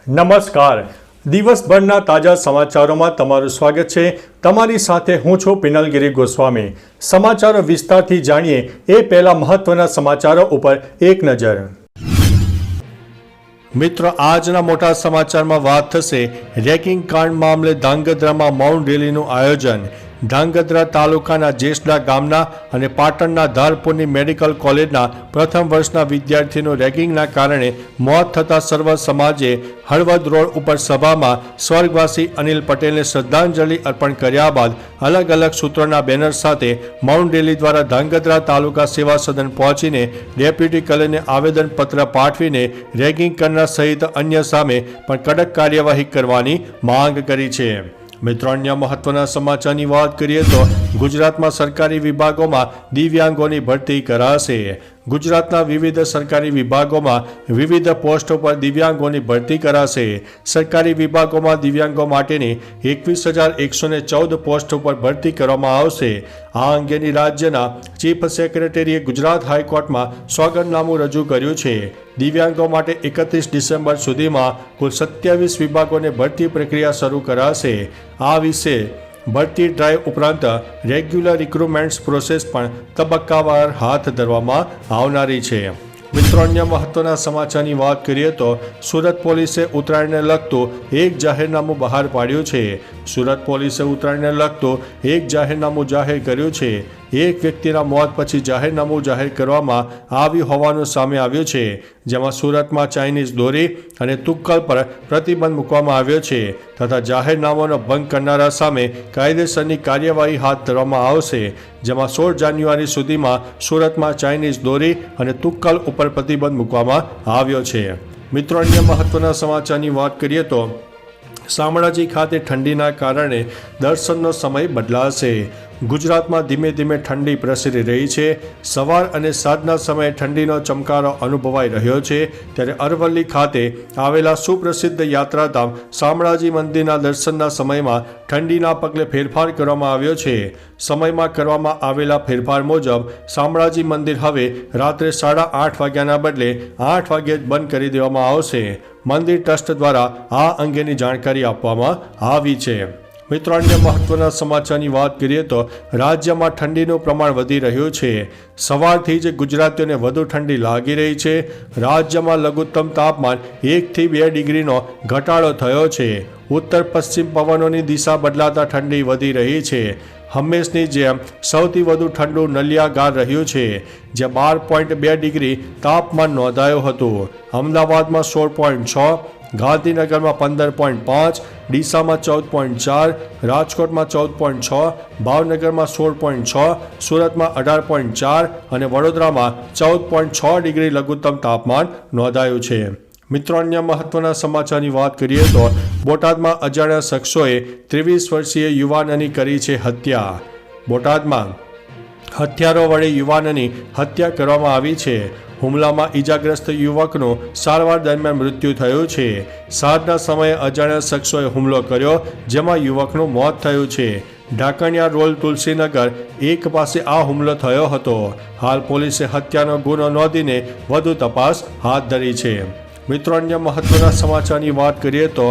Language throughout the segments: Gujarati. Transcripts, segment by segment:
નમસ્કાર. દિવસભરના તાજા સમાચારોમાં તમારું સ્વાગત છે. તમારી સાથે હું છું પિનલગીરી ગોસ્વામી. સમાચારો વિસ્તારથી જાણીએ એ પહેલા મહત્વના સમાચારો ઉપર એક નજર. મિત્રો, આજના મોટા સમાચારમાં વાત થશે રેકિંગ કાંડ મામલે ધાંગધ્રામાં મૌન રેલીનું આયોજન. ધાંગધ્રા તાલુકાના જેસડા ગામના અને પાટણના ધારપુરની મેડિકલ કોલેજના પ્રથમ વર્ષના વિદ્યાર્થીનું રેગિંગના કારણે મોત થતાં સર્વ સમાજે હળવદ રોડ ઉપર સભામાં સ્વર્ગવાસી અનિલ પટેલને શ્રદ્ધાંજલિ અર્પણ કર્યા બાદ અલગ અલગ સૂત્રોના બેનર સાથે મૌન રેલી દ્વારા ધાંગધ્રા તાલુકા સેવા સદન પહોંચીને ડેપ્યુટી કલેક્ટરને આવેદનપત્ર પાઠવીને રેગિંગ કરનાર સહિત અન્ય સામે પણ કડક કાર્યવાહી કરવાની માંગ કરી છે. મિત્રો, અન્ય મહત્વના સમાચારની વાત કરીએ તો ગુજરાતમાં સરકારી વિભાગોમાં દિવ્યાંગોની ભરતી કરાશે. ગુજરાતના વિવિધ સરકારી વિભાગોમાં વિવિધ પોસ્ટો પર દિવ્યાંગોની ભરતી કરાશે. સરકારી વિભાગોમાં દિવ્યાંગો માટેની 21,114 પોસ્ટો પર ભરતી કરવામાં આવશે. આ અંગેની રાજ્યના ચીફ સેક્રેટરીએ ગુજરાત હાઈકોર્ટમાં સોગંદનામું રજૂ કર્યું છે. દિવ્યાંગો માટે 31 ડિસેમ્બર સુધીમાં કુલ 27 વિભાગોને ભરતી પ્રક્રિયા શરૂ કરાશે. આ વિશે ભરતી ડ્રાઈવ ઉપરાંત રેગ્યુલર રિક્રુટમેન્ટ પ્રોસેસ પણ તબક્કાવાર હાથ ધરવામાં આવનારી છે. મિત્રો, અન્ય મહત્વના સમાચારની વાત કરીએ તો સુરત પોલીસે ઉત્તરાયણને લગતું એક જાહેરનામું બહાર પાડ્યું છે. સુરત પોલીસે ઉત્તરાયણને લગતું એક જાહેરનામું જાહેર કર્યું છે. એક વ્યક્તિના મોત પછી જાહેરનામું જાહેર કરવામાં આવ્યું હોવાનું સામે આવ્યું છે, જેમાં સુરતમાં ચાઇનીઝ દોરી અને તુક્કલ પર પ્રતિબંધ મૂકવામાં આવ્યો છે તથા જાહેરનામાનો ભંગ કરનારા સામે કાયદેસરની કાર્યવાહી હાથ ધરવામાં આવશે. જેમાં 16 જાન્યુઆરી સુધીમાં સુરતમાં ચાઇનીઝ દોરી અને તુક્કલ ઉપર પ્રતિબંધ મૂકવામાં આવ્યો છે. મિત્રો, અન્ય મહત્વના સમાચારની વાત કરીએ તો શામળાજી ખાતે ઠંડીના કારણે દર્શનનો સમય બદલાશે. ગુજરાતમાં ધીમે ધીમે ઠંડી પ્રસરી રહી છે. સવાર અને સાંજના સમયે ઠંડીનો ચમકારો અનુભવાઈ રહ્યો છે. ત્યારે અરવલ્લી ખાતે આવેલા સુપ્રસિદ્ધ યાત્રાધામ શામળાજી મંદિરના દર્શનના સમયમાં ઠંડીના પગલે ફેરફાર કરવામાં આવ્યો છે. સમયમાં કરવામાં આવેલા ફેરફાર મુજબ શામળાજી મંદિર હવે રાત્રે 8:30 વાગ્યાના બદલે 8 વાગ્યે જ બંધ કરી દેવામાં આવશે. મંદિર ટ્રસ્ટ દ્વારા આ અંગેની જાણકારી આપવામાં આવી છે. મિત્રો, અન્ય મહત્વના સમાચારની વાત કરીએ તો રાજ્યમાં ઠંડીનું પ્રમાણ વધી રહ્યું છે. સવારથી જ ગુજરાતીઓને વધુ ઠંડી લાગી રહી છે. રાજ્યમાં લઘુત્તમ તાપમાન 1 થી 2 ડિગ્રીનો ઘટાડો થયો છે. ઉત્તર પશ્ચિમ પવનોની દિશા બદલાતા ઠંડી વધી રહી છે. હંમેશની જેમ સૌથી વધુ ઠંડુ નલિયાગાર રહ્યું છે, જ્યાં 12.2 ડિગ્રી તાપમાન નોંધાયું હતું. અમદાવાદમાં 16.6, ગાંધીનગરમાં 15.5, ડીસામાં 14.4, રાજકોટમાં 14.6, ભાવનગરમાં 16.6, સુરતમાં 18.4 અને વડોદરામાં 14.6 ડિગ્રી લઘુત્તમ તાપમાન નોંધાયું છે. મિત્રો, અન્ય મહત્વના સમાચારની વાત કરીએ તો બોટાદમાં અજાણ્યા શખ્સોએ 23 વર્ષીય યુવાનની કરી છે હત્યા. બોટાદમાં હથિયારો વડે યુવાનની હત્યા કરવામાં આવી છે. હુમલામાં ઈજાગ્રસ્ત યુવકનું સારવાર દરમિયાન મૃત્યુ થયું છે. સાંજના સમયે અજાણ્યા શખ્સોએ હુમલો કર્યો, જેમાં યુવકનું મોત થયું છે. ઢાકણિયા રોડ તુલસીનગર 1 પાસે આ હુમલો થયો હતો. હાલ પોલીસે હત્યાનો ગુનો નોંધીને વધુ તપાસ હાથ ધરી છે. મિત્રો, અન્ય મહત્વના સમાચારની વાત કરીએ તો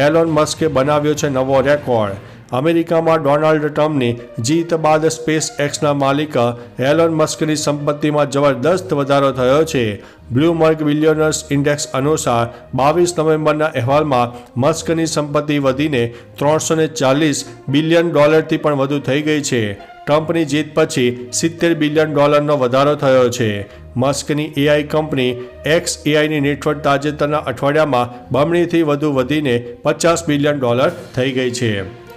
એલોન મસ્કે બનાવ્યો છે નવો રેકોર્ડ. અમેરિકામાં ડોનાલ્ડ ટ્રમ્પની જીત બાદ સ્પેસ એક્સના માલિક એલોન મસ્કની સંપત્તિમાં જબરદસ્ત વધારો થયો છે. બ્લૂમબર્ગ બિલિયનર્સ ઇન્ડેક્સ અનુસાર 22 નવેમ્બરના અહેવાલમાં મસ્કની સંપત્તિ વધીને $340 બિલિયન પણ વધુ થઈ ગઈ છે. ટ્રમ્પની જીત પછી $70 બિલિયન વધારો થયો છે. મસ્કની એઆઈ કંપની XAIની નેટવર્ક તાજેતરના અઠવાડિયામાં બમણીથી વધુ વધીને $50 બિલિયન થઈ ગઈ છે.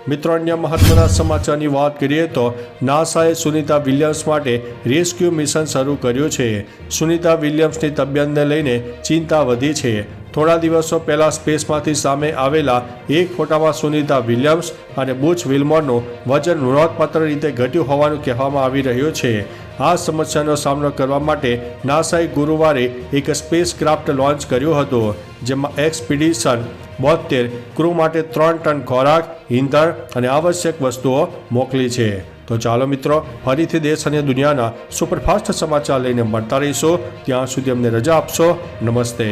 મિત્રો, અન્ય મહત્વના સમાચારની વાત કરીએ તો નાસાએ સુનિતા વિલિયમ્સ માટે રેસ્ક્યુ મિશન શરૂ કર્યું છે. સુનિતા વિલિયમ્સની તબિયતને લઈને ચિંતા વધી છે. થોડા દિવસો પહેલા સ્પેસમાંથી સામે આવેલા એક ફોટામાં સુનિતા વિલિયમ્સ અને બુચ વિલ્મોરનું વજન નોંધપાત્ર રીતે ઘટ્યું હોવાનું કહેવામાં આવી રહ્યું છે. આ સમસ્યાનો સામનો કરવા માટે નાસાએ ગુરુવારે એક સ્પેસ ક્રાફ્ટ લોન્ચ કર્યું હતું, જેમાં એક્સપિડિશન 72 ક્રૂ માટે 3 ટન ખોરાક, ઈંધણ અને આવશ્યક વસ્તુઓ મોકલી છે. તો ચાલો મિત્રો, ફરીથી દેશ અને દુનિયાના સુપરફાસ્ટ સમાચાર લઈને મળતા રહીશું. ત્યાં સુધી અમને રજા આપશો. નમસ્તે.